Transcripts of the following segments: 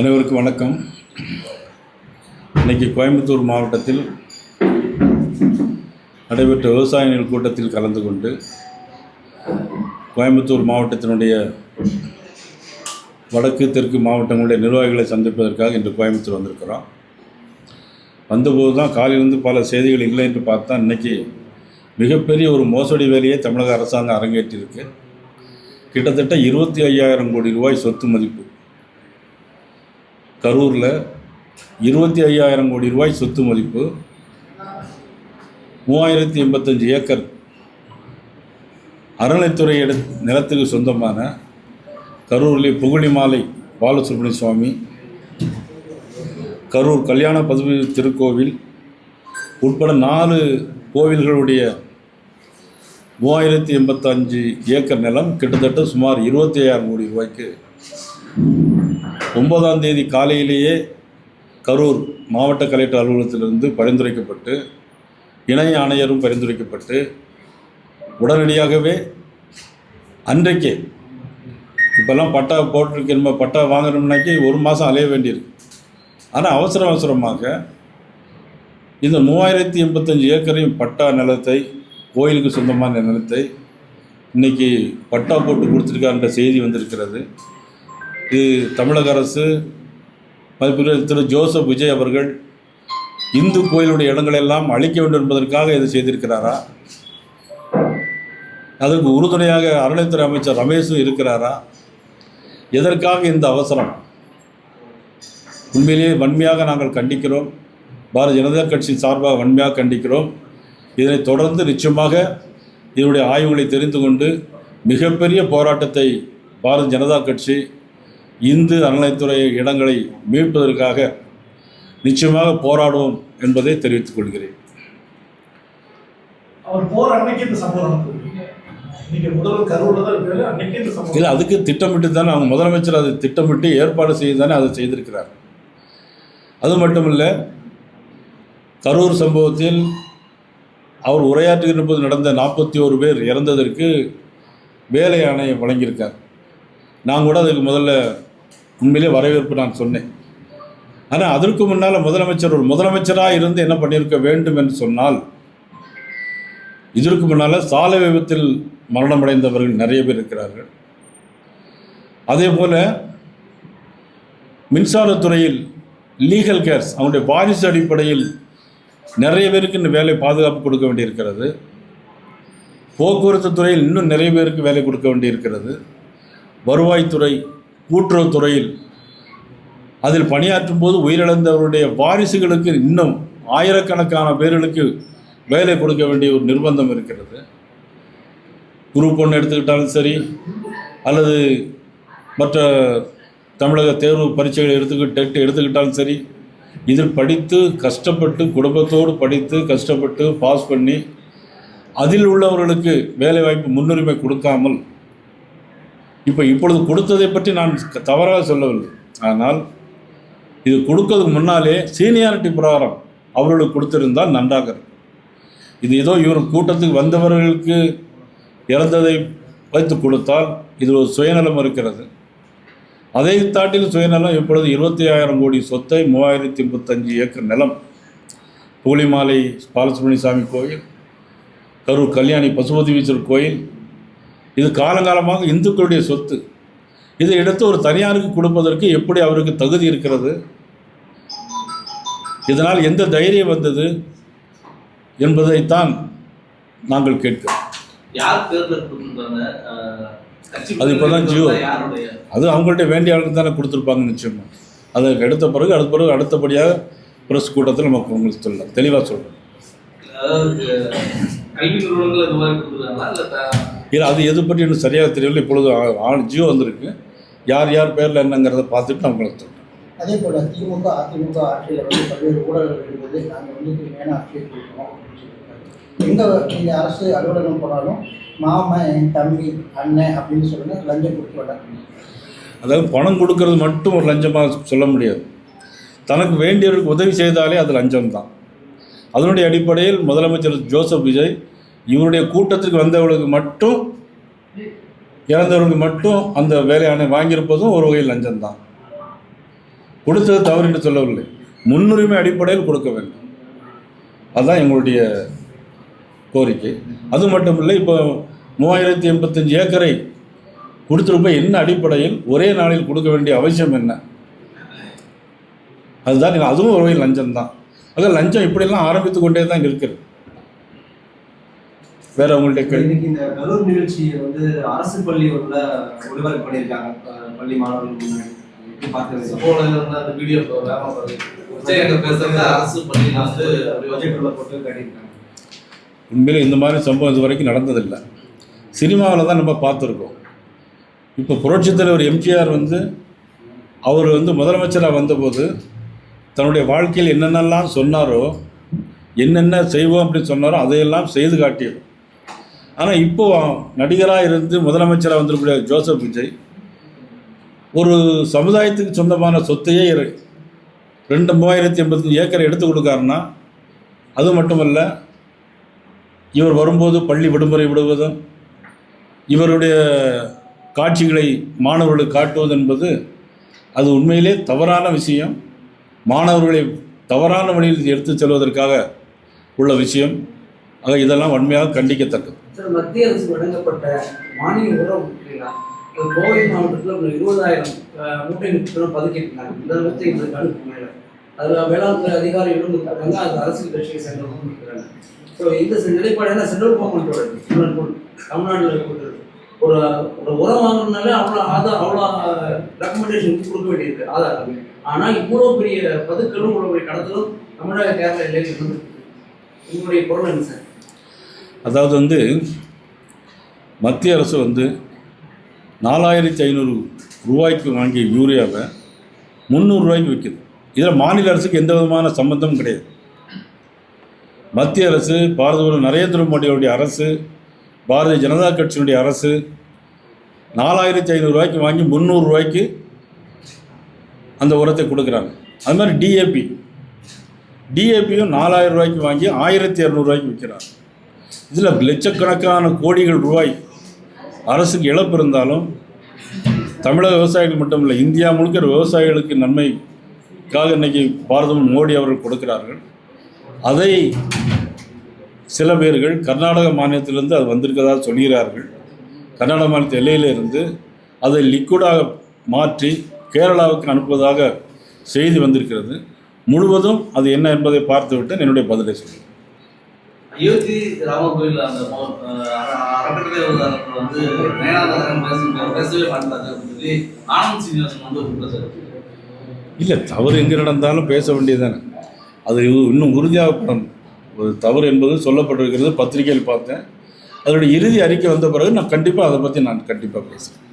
அனைவருக்கும் வணக்கம். இன்றைக்கி கோயம்புத்தூர் மாவட்டத்தில் நடைபெற்ற விவசாயிகள் கூட்டத்தில் கலந்து கொண்டு கோயம்புத்தூர் மாவட்டத்தினுடைய வடக்கு தெற்கு மாவட்டங்களுடைய நிர்வாகிகளை சந்திப்பதற்காக இன்று கோயம்புத்தூர் வந்திருக்கிறோம். வந்தபோது தான் காலையிலிருந்து பல செய்திகள் இல்லை என்று பார்த்தா இன்றைக்கி மிகப்பெரிய ஒரு மோசடி வேலையை தமிழக அரசாங்கம் அரங்கேற்றிருக்கு. கிட்டத்தட்ட 25,000 கோடி ரூபாய் சொத்து மதிப்பு. கரூரில் 25,000 கோடி ரூபாய் சொத்து மதிப்பு, 3085 ஏக்கர் அறநிலைத்துறை நிலத்துக்கு சொந்தமான கரூரில் புகழிமாலை பாலசுப்ரமணிய சுவாமி, கரூர் கல்யாண பதுவி திருக்கோவில் உட்பட 4 கோவில்களுடைய 3085 ஏக்கர் நிலம் கிட்டத்தட்ட சுமார் 25,000 கோடி ரூபாய்க்கு 9ஆம் தேதி காலையிலேயே கரூர் மாவட்ட கலெக்டர் அலுவலகத்திலிருந்து பரிந்துரைக்கப்பட்டு இணை ஆணையரும் பரிந்துரைக்கப்பட்டு உடனடியாகவே அன்றைக்கே இப்போல்லாம் பட்டா போட்டிருக்க பட்டா வாங்கணும்னாக்கி 1 மாதம் அலைய வேண்டியிருக்கு. ஆனால் அவசரமாக இந்த 3085 ஏக்கரையும் பட்டா நிலத்தை, கோயிலுக்கு சொந்தமான நிலத்தை இன்றைக்கி பட்டா போட்டு கொடுத்துருக்கான்ற செய்தி வந்திருக்கிறது. இது தமிழக அரசு மதிப்புக்குரிய திரு ஜோசப் விஜய் அவர்கள் இந்து கோயிலுடைய இடங்களெல்லாம் அழிக்க வேண்டும் என்பதற்காக இது செய்திருக்கிறாரா? அதற்கு உறுதுணையாக அறநிலைத்துறை அமைச்சர் ரமேஷும் இருக்கிறாரா? எதற்காக இந்த அவசரம்? உண்மையிலேயே வன்மையாக நாங்கள் கண்டிக்கிறோம். பாரதிய ஜனதா கட்சி சார்பாக வன்மையாக கண்டிக்கிறோம். இதனை தொடர்ந்து நிச்சயமாக இதனுடைய ஆய்வுகளை தெரிந்து கொண்டு மிகப்பெரிய போராட்டத்தை பாரதிய ஜனதா கட்சி இந்து அறநிலைத்துறை இடங்களை மீட்பதற்காக நிச்சயமாக போராடுவோம் என்பதை தெரிவித்துக் கொள்கிறேன். இல்லை, அதுக்கு திட்டமிட்டு தானே அவங்க முதலமைச்சர் அதை திட்டமிட்டு ஏற்பாடு செய்து தானே அதை செய்திருக்கிறார். அது மட்டுமில்லை, கரூர் சம்பவத்தில் அவர் உரையாற்றுகின்ற போது நடந்த 41 பேர் இறந்ததற்கு வேலை ஆணையம் வழங்கியிருக்கார். நான் கூட அதுக்கு முதல்ல உண்மையிலே வரவேற்பு நான் சொன்னேன். ஆனால் அதற்கு முன்னால் முதலமைச்சர் ஒரு முதலமைச்சராக இருந்து என்ன பண்ணியிருக்க வேண்டும் என்று சொன்னால், இதற்கு முன்னால் சாலை விபத்தில் மரணமடைந்தவர்கள் நிறைய பேர் இருக்கிறார்கள். அதே போல் மின்சாரத்துறையில் லீகல் கேர்ஸ் அவங்களுடைய வாரிசு அடிப்படையில் நிறைய பேருக்கு இன்னும் வேலை பாதுகாப்பு கொடுக்க வேண்டியிருக்கிறது. போக்குவரத்து துறையில் இன்னும் நிறைய பேருக்கு வேலை கொடுக்க வேண்டியிருக்கிறது. வருவாய்த்துறை, கூட்டுறவுத்துறையில் அதில் பணியாற்றும் போது உயிரிழந்தவருடைய வாரிசுகளுக்கு இன்னும் ஆயிரக்கணக்கான பேர்களுக்கு வேலை கொடுக்க வேண்டிய ஒரு நிர்பந்தம் இருக்கிறது. குரூப் 1 எடுத்துக்கிட்டாலும் சரி, அல்லது மற்ற தமிழக தேர்வு பரீட்சைகள் எடுத்துக்கிட்டாலும் சரி, இதில் படித்து கஷ்டப்பட்டு குடும்பத்தோடு படித்து கஷ்டப்பட்டு பாஸ் பண்ணி அதில் உள்ளவர்களுக்கு வேலைவாய்ப்பு முன்னுரிமை கொடுக்காமல் இப்பொழுது கொடுத்ததை பற்றி நான் தவறாக சொல்லவில்லை. ஆனால் இது கொடுக்கறதுக்கு முன்னாலே சீனியாரிட்டி பிரகாரம் அவர்களுக்கு கொடுத்திருந்தால் நன்றாக இருக்கும். இது ஏதோ இவர் கூட்டத்துக்கு வந்தவர்களுக்கு இறந்ததை வைத்து கொடுத்தால் இது ஒரு சுயநலம் இருக்கிறது. அதை தாட்டில் சுயநலம் இப்பொழுது 25,000 கோடி சொத்தை, 3085 ஏக்கர் நிலம், புகழிமாலை பாலசுப்ரமணிய சாமி கோயில், கரூர் கல்யாணி பசுபதீஸ்வரர் கோயில், இது காலங்காலமாக இந்துக்களுடைய சொத்து. இதை எடுத்து ஒரு தனியாருக்கு கொடுப்பதற்கு எப்படி அவருக்கு தகுதி இருக்கிறது? இதனால் எந்த தைரியம் வந்தது என்பதைத்தான் நாங்கள் கேட்கிறோம். அது இப்போ தான் ஜியோ, அது அவங்கள்ட்ட வேண்டிய ஆளுக்கு தானே கொடுத்துருப்பாங்க நிச்சயமாக. அதற்கு அடுத்தபடியாக பிரஸ் கூட்டத்தில் நமக்கு உங்களுக்கு சொல்லலாம், தெளிவாக சொல்லலாம். இல்லை, அது எது பற்றி இன்னும் சரியாக தெரியவில்லை. இப்பொழுது ஜியோ வந்திருக்கு. யார் யார் பேரில் என்னங்கிறத பார்த்துட்டு நான் உங்களுக்கு சொல்கிறேன். அதே போல் திமுக அதிமுக ஆட்சியில் பல்வேறு ஊழல்கள் என்பது நாங்கள் மேலே ஆட்சியை கொடுக்கணும். எங்கள் அரசு அலுவலகம் போனாலும் மாமன், என் தம்பி, அண்ணன் அப்படின்னு சொல்லுங்க லஞ்சம் கொடுத்து வராங்க. அதாவது பணம் கொடுக்கறது மட்டும் ஒரு லஞ்சமாக சொல்ல முடியாது. தனக்கு வேண்டியவர்களுக்கு உதவி செய்தாலே அது லஞ்சம் தான். அதனுடைய அடிப்படையில் முதலமைச்சர் ஜோசப் விஜய் இவருடைய கூட்டத்திற்கு வந்தவர்களுக்கு மட்டும், இறந்தவர்களுக்கு மட்டும் அந்த வேலையானை வாங்கியிருப்பதும் ஒரு வகையில் லஞ்சம்தான். கொடுத்தது தவறு என்று சொல்லவில்லை, முன்னுரிமை அடிப்படையில் கொடுக்க வேண்டும். அதுதான் எங்களுடைய கோரிக்கை. அது மட்டும் இல்லை, இப்போ 3085 ஏக்கரை கொடுத்துருப்ப என்ன அடிப்படையில் ஒரே நாளில் கொடுக்க வேண்டிய அவசியம் என்ன? அதுதான், அதுவும் ஒரு வகையில் லஞ்சம் தான். ஆக லஞ்சம் இப்படியெல்லாம் ஆரம்பித்து கொண்டே தான் இருக்கிறது. வேற உங்கள்கிட்ட கேள்வி? இந்த கரூர் நிகழ்ச்சியை வந்து அரசு பள்ளி ஒளிபரப்பு பண்ணியிருக்காங்க, பள்ளி மாணவர்களுக்கு முன்னாடி அந்த வீடியோ அரசு பள்ளியில் வந்து போட்டு காட்டியிருக்காங்க. உண்மையிலே இந்த மாதிரி சம்பவம் இது வரைக்கும் நடந்ததில்லை. சினிமாவில் தான் நம்ம பார்த்துருக்கோம். இப்போ புரட்சித் தலைவர் எம்ஜிஆர் வந்து அவர் வந்து முதலமைச்சராக வந்தபோது தன்னுடைய வாழ்க்கையில் என்னென்னலாம் சொன்னாரோ, என்னென்ன செய்வோம் அப்படின்னு சொன்னாரோ அதையெல்லாம் செய்து காட்டியது. ஆனால் இப்போது நடிகராக இருந்து முதலமைச்சராக வந்திருக்கக்கூடிய ஜோசப் விஜய் ஒரு சமுதாயத்துக்கு சொந்தமான சொத்தையே 3085 ஏக்கரை எடுத்து கொடுக்காருன்னா, அது மட்டுமல்ல, இவர் வரும்போது பள்ளி விடுமுறை விடுவதும் இவருடைய காட்சிகளை மாணவர்களுக்கு காட்டுவது என்பது அது உண்மையிலே தவறான விஷயம். மாணவர்களை தவறான வழியில் எடுத்து செல்வதற்காக உள்ள விஷயம். ஆக இதெல்லாம் வன்மையாக கண்டிக்கத்தக்கது. சார், மத்திய அரசு வழங்கப்பட்ட மானிய உரம் கோவை மாவட்டத்தில் 20,000 மூட்டை பதுக்கிட்டாங்க. இந்த அளவுக்கு எங்களுக்கு அனுப்பு மேலே அதில் வேளாண்துறை அதிகாரிகளும் இருக்கிறாங்க, அது அரசியல் கட்சியை சேர்ந்தவங்களும் இருக்கிறாங்க. ஸோ இந்த நிலைப்பாடு சென்ட்ரல் கவர்மெண்ட்டோட தமிழ்நாட்டில் ஒரு உரம் வாங்கணும்னாலே அவ்வளோ ரெக்கமெண்டேஷன் கொடுக்க வேண்டியிருக்கு ஆதாரம். ஆனால் இவ்வளோ பெரிய பதுக்கலும் இவ்வளோ பெரிய கடத்தலும் தமிழக கேரளா எல்லையில் வந்து உங்களுடைய பொருள் என்ன சார்? அதாவது வந்து மத்திய அரசு வந்து 4500 ரூபாய்க்கு வாங்கிய யூரியாவை 300 ரூபாய்க்கு விற்கிது. இதில் மாநில அரசுக்கு எந்த விதமான சம்பந்தமும் கிடையாது. மத்திய அரசு, பாரத நரேந்திர மோடியுடைய அரசு, பாரதிய ஜனதா கட்சியினுடைய அரசு 4500 ரூபாய்க்கு வாங்கி 300 ரூபாய்க்கு அந்த உரத்தை கொடுக்குறாங்க. அது மாதிரி டிஏபியும் 4000 ரூபாய்க்கு வாங்கி 1200 ரூபாய்க்கு விற்கிறாங்க. இதில் லட்சக்கணக்கான கோடிகள் ரூபாய் அரசுக்கு இழப்பு இருந்தாலும் தமிழக விவசாயிகள் மட்டும் இல்லை, இந்தியா முழுக்க விவசாயிகளுக்கு நன்மைக்காக இன்றைக்கி பாரதம் மோடி அவர்கள் கொடுக்கிறார்கள். அதை சில பேர்கள் கர்நாடக மாநிலத்திலிருந்து அது வந்திருக்கதாக சொல்கிறார்கள். கர்நாடக மாநிலத்து எல்லையிலிருந்து அதை லிக்விடாக மாற்றி கேரளாவுக்கு அனுப்புவதாக செய்தி வந்திருக்கிறது. முழுவதும் அது என்ன என்பதை பார்த்துவிட்டு என்னுடைய பதிலை சொல்லுங்கள். அயோத்தி ராமர் கோயில் அந்த அறக்கட்டளை வந்து பேசவே மாட்டாங்க சொல்லி ஆனந்த் சீனிவாசன் வந்து ஒரு இல்லை, தவறு எங்கே நடந்தாலும் பேச வேண்டியதானே. அது இன்னும் உறுதியாகப்படும் தவறு என்பது சொல்லப்பட்டிருக்கிறது. பத்திரிகையில் பார்த்தேன். அதோட இறுதி அறிக்கை வந்த பிறகு நான் கண்டிப்பாக அதை பற்றி கண்டிப்பாக பேசுகிறேன்.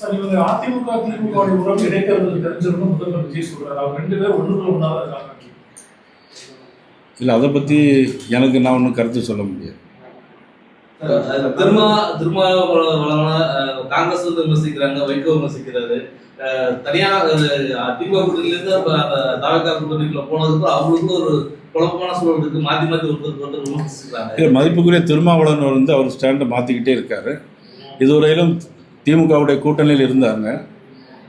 சார், இவங்க அதிமுக திமுக உறவு இடைத்தேர்தல் தெரிஞ்சிருக்கும் முதல்வர் விஜய் சொல்றாரு. அவங்க 2 பேரும் ஒன்றுக்கு ஒன்றாக இருக்காங்க. இல்லை, அதை பற்றி நான் ஒன்றும் கருத்து சொல்ல முடியாது. காங்கிரஸ் வந்து விமர்சிக்கிறாங்க, வைகோ விமர்சிக்கிறாரு. தனியாக திமுக கூட்டணியிலேருந்து தாவக கூட்டணிக்குள்ள போனதுக்கு அவங்களுக்கு ஒரு குழப்பமான சூழல் இருக்கு. மாற்றி ஒருத்தர் விமர்சிக்கிறாங்க. இல்லை, மதிப்புக்குரிய திருமாவளவன் வந்து அவர் ஸ்டாண்டை மாற்றிக்கிட்டே இருக்காரு. இதுவரையிலும் திமுகவுடைய கூட்டணியில் இருந்தாங்க.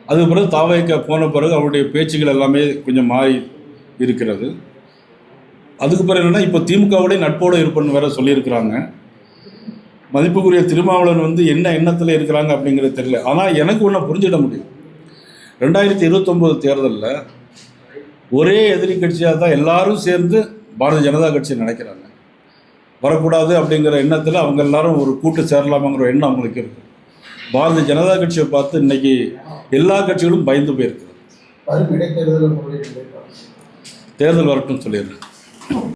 அதுக்கு பிறகு தாவக போன பிறகு அவருடைய பேச்சுகள் எல்லாமே கொஞ்சம் மாறி இருக்கிறது. அதுக்கு பிறகு என்னென்னா, இப்போ திமுகவுடைய நட்போடு இருப்பன்னு வேற சொல்லியிருக்கிறாங்க. மதிப்புக்குரிய திருமாவளவன் வந்து என்ன எண்ணத்தில் இருக்கிறாங்க அப்படிங்கிறது தெரியல. ஆனால் எனக்கு ஒன்று புரிஞ்சிட முடியும். 2029 தேர்தலில் ஒரே எதிரி கட்சியாக தான் எல்லாரும் சேர்ந்து பாரதிய ஜனதா கட்சி நினைக்கிறாங்க. வரக்கூடாது அப்படிங்கிற எண்ணத்தில் அவங்க எல்லாரும் ஒரு கூட்டு சேரலாமாங்கிற எண்ணம் அவங்களுக்கு இருக்குது. பாரதிய ஜனதா கட்சியை பார்த்து இன்றைக்கி எல்லா கட்சிகளும் பயந்து போயிருக்குது. தேர்தல் தேர்தல் வரட்டும் சொல்லிடுறேன்.